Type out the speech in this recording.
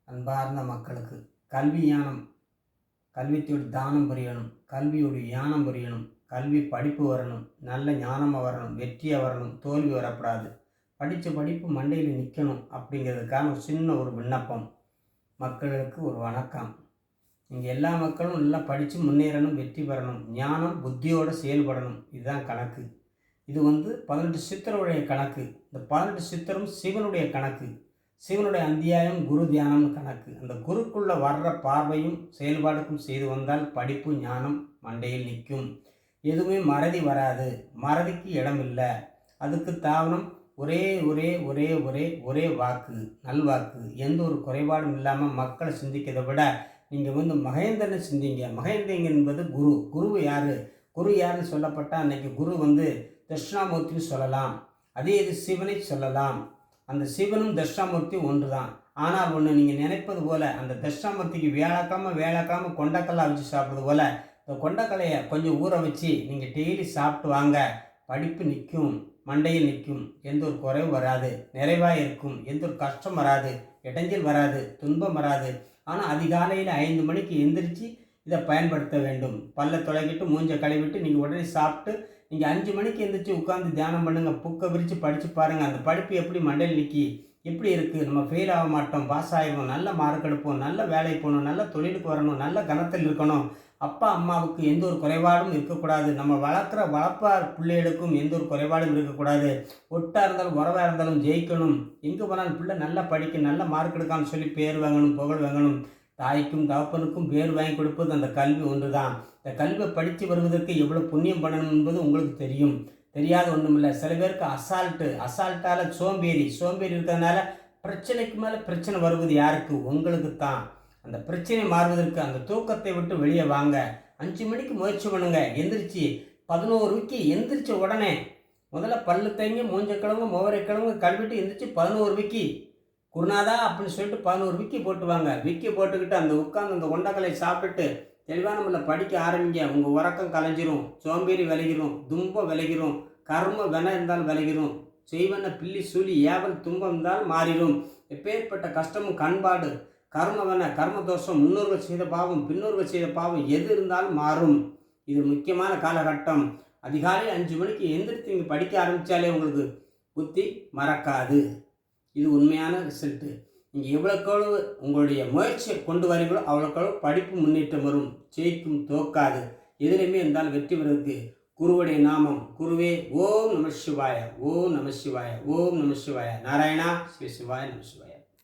அன்பார்ந்த மக்களுக்கு கல்வி ஞானம், கல்வித்தோடு தானம் புரியணும், கல்வியோடு ஞானம் புரியணும், கல்வி படிப்பு வரணும், நல்ல ஞானமாக வரணும், வெற்றியாக வரணும், தோல்வி வரக்கூடாது. படித்த படிப்பு மண்டையில் நிற்கணும் அப்படிங்கிறதுக்கான ஒரு சின்ன ஒரு விண்ணப்பம். மக்களுக்கு ஒரு வணக்கம். நீங்கள் எல்லா மக்களும் நல்லா படித்து முன்னேறணும், வெற்றி பெறணும், ஞானம் புத்தியோடு செயல்படணும். இதுதான் கணக்கு. இது 18 சித்தருடைய கணக்கு. இந்த 18 சித்தரும் சிவனுடைய கணக்கு. சிவனுடைய அத்தியாயம் குரு தியானம்னு கணக்கு. அந்த குருக்குள்ளே வர்ற பார்வையும் செயல்பாடுக்கும் செய்து வந்தால் படிப்பு ஞானம் மண்டையில் நிற்கும். எதுவுமே மறதி வராது. மறதிக்கு இடம் இல்லை. அதுக்கு தாவனம் ஒரே ஒரே ஒரே ஒரே ஒரே வாக்கு, நல்வாக்கு. எந்த ஒரு குறைபாடும் இல்லாமல் மக்களை சிந்திக்கிறதை விட நீங்கள் மகேந்திரனை சிந்திங்க. மகேந்திரன் என்பது குரு. குரு யார்? குரு யாருன்னு சொல்லப்பட்டால் அன்றைக்கி குரு தட்சிணாமூர்த்தின்னு சொல்லலாம். அதே இது சிவனை சொல்லலாம். அந்த சிவனும் தட்சிணாமூர்த்தி ஒன்று தான். ஆனால் ஒன்று, நீங்கள் நினைப்பது போல் அந்த தட்சிணாமூர்த்திக்கு வேளாக்காம கொண்டக்கல்லாம் வச்சு சாப்பிட்றது போல் இந்த கொண்டக்கலையை கொஞ்சம் ஊற வச்சு நீங்கள் டெய்லி சாப்பிட்டு வாங்க. படிப்பு நிற்கும், மண்டையில் நிற்கும். எந்த ஒரு குறைவு வராது, நிறைவாக இருக்கும். எந்த ஒரு கஷ்டம் வராது, இடைஞ்சல் வராது, துன்பம் வராது. ஆனால் அதிகாலையில் 5 மணிக்கு எந்திரிச்சு இதை பயன்படுத்த வேண்டும். பல்ல துளைக்கிட்டு மூஞ்சை கழுவிட்டு நீங்கள் உடனே சாப்பிட்டு நீங்கள் 5 மணிக்கு எந்திரிச்சு உட்காந்து தியானம் பண்ணுங்கள். புக்கை விரித்து படித்து பாருங்கள். அந்த படிப்பு எப்படி மண்டையில் நிற்கி எப்படி இருக்குது. நம்ம ஃபெயில் ஆக மாட்டோம், பாஸ் ஆகிடுவோம், நல்ல மார்க் எடுப்போம், நல்ல வேலைக்கு போகணும், நல்ல தொழிலுக்கு வரணும், நல்ல கணத்தில் இருக்கணும். அப்பா அம்மாவுக்கு எந்த ஒரு குறைபாடும் இருக்கக்கூடாது. நம்ம வளர்ப்பார் பிள்ளைகளுக்கும் எந்த ஒரு குறைபாடும் இருக்கக்கூடாது. ஒட்டாக இருந்தாலும் உறவாக இருந்தாலும் ஜெயிக்கணும். எங்கே போனாலும் பிள்ளை நல்லா படிக்க, நல்ல மார்க் எடுக்கான்னு சொல்லி பேர் வாங்கணும், புகழ் வாங்கணும். தாய்க்கும் தகப்பனுக்கும் பேர் வாங்கி கொடுப்பது அந்த கல்வி ஒன்று தான். இந்த கல்வியை படித்து வருவதற்கு எவ்வளோ புண்ணியம் பண்ணணும் என்பது உங்களுக்கு தெரியும். தெரியாத ஒன்றும் இல்லை. சில பேருக்கு அசால்ட்டால் சோம்பேறி இருக்கிறதுனால பிரச்சனைக்கு மேலே பிரச்சனை வருவது யாருக்கு? உங்களுக்கு தான். அந்த பிரச்சனை மாறுவதற்கு அந்த தூக்கத்தை விட்டு வெளியே வாங்க. 5 மணிக்கு முயற்சி பண்ணுங்க. எந்திரிச்சு 11 எந்திரிச்ச உடனே முதல்ல பல்லு தேங்கி மூஞ்ச கிழங்கு முகரை கிழங்கு கழுவிட்டு எந்திரிச்சு 11 குருநாதா அப்படின்னு சொல்லிட்டு 11 போட்டு வாங்க. போட்டுக்கிட்டு அந்த உட்காந்து அந்த கொண்டக்கலை சாப்பிட்டுட்டு தெளிவான முறையில் படிக்க ஆரம்பிங்க. உங்கள் உறக்கம் கலைஞ்சிரும், சோம்பேறி விலகிரும், துன்பம் விலகிரும், கர்ம வென இருந்தாலும் விலகிரும், செய்வன பில்லி சூழி ஏவல் துன்பம் இருந்தாலும் மாறிடும். எப்பேற்பட்ட கஷ்டமும் கண்பாடு, கர்ம தோஷம், முன்னோர்கள் செய்த பாவம், பின்னோர்கள் செய்த பாவம் எது இருந்தாலும் மாறும். இது முக்கியமான காலகட்டம். அதிகாலை 5 மணிக்கு எந்திரித்து நீங்கள் படிக்க ஆரம்பித்தாலே உங்களுக்கு புத்தி மறக்காது. இது உண்மையான ரிசல்ட்டு. நீங்கள் எவ்வளோக்கெவ்வளவு உங்களுடைய முயற்சியை கொண்டு வரீங்களோ அவ்வளோக்கெவ்வளவு படிப்பு முன்னேற்றம் வரும். ஜெயிக்கும், தோக்காது. எதிலையுமே இருந்தாலும் வெற்றி பெறுவதற்கு குருவுடைய நாமம். குருவே ஓம் நம சிவாய, ஓம் நம சிவாய, ஓம் நம சிவாய, நாராயணா சிவ சிவாய நம சிவாய.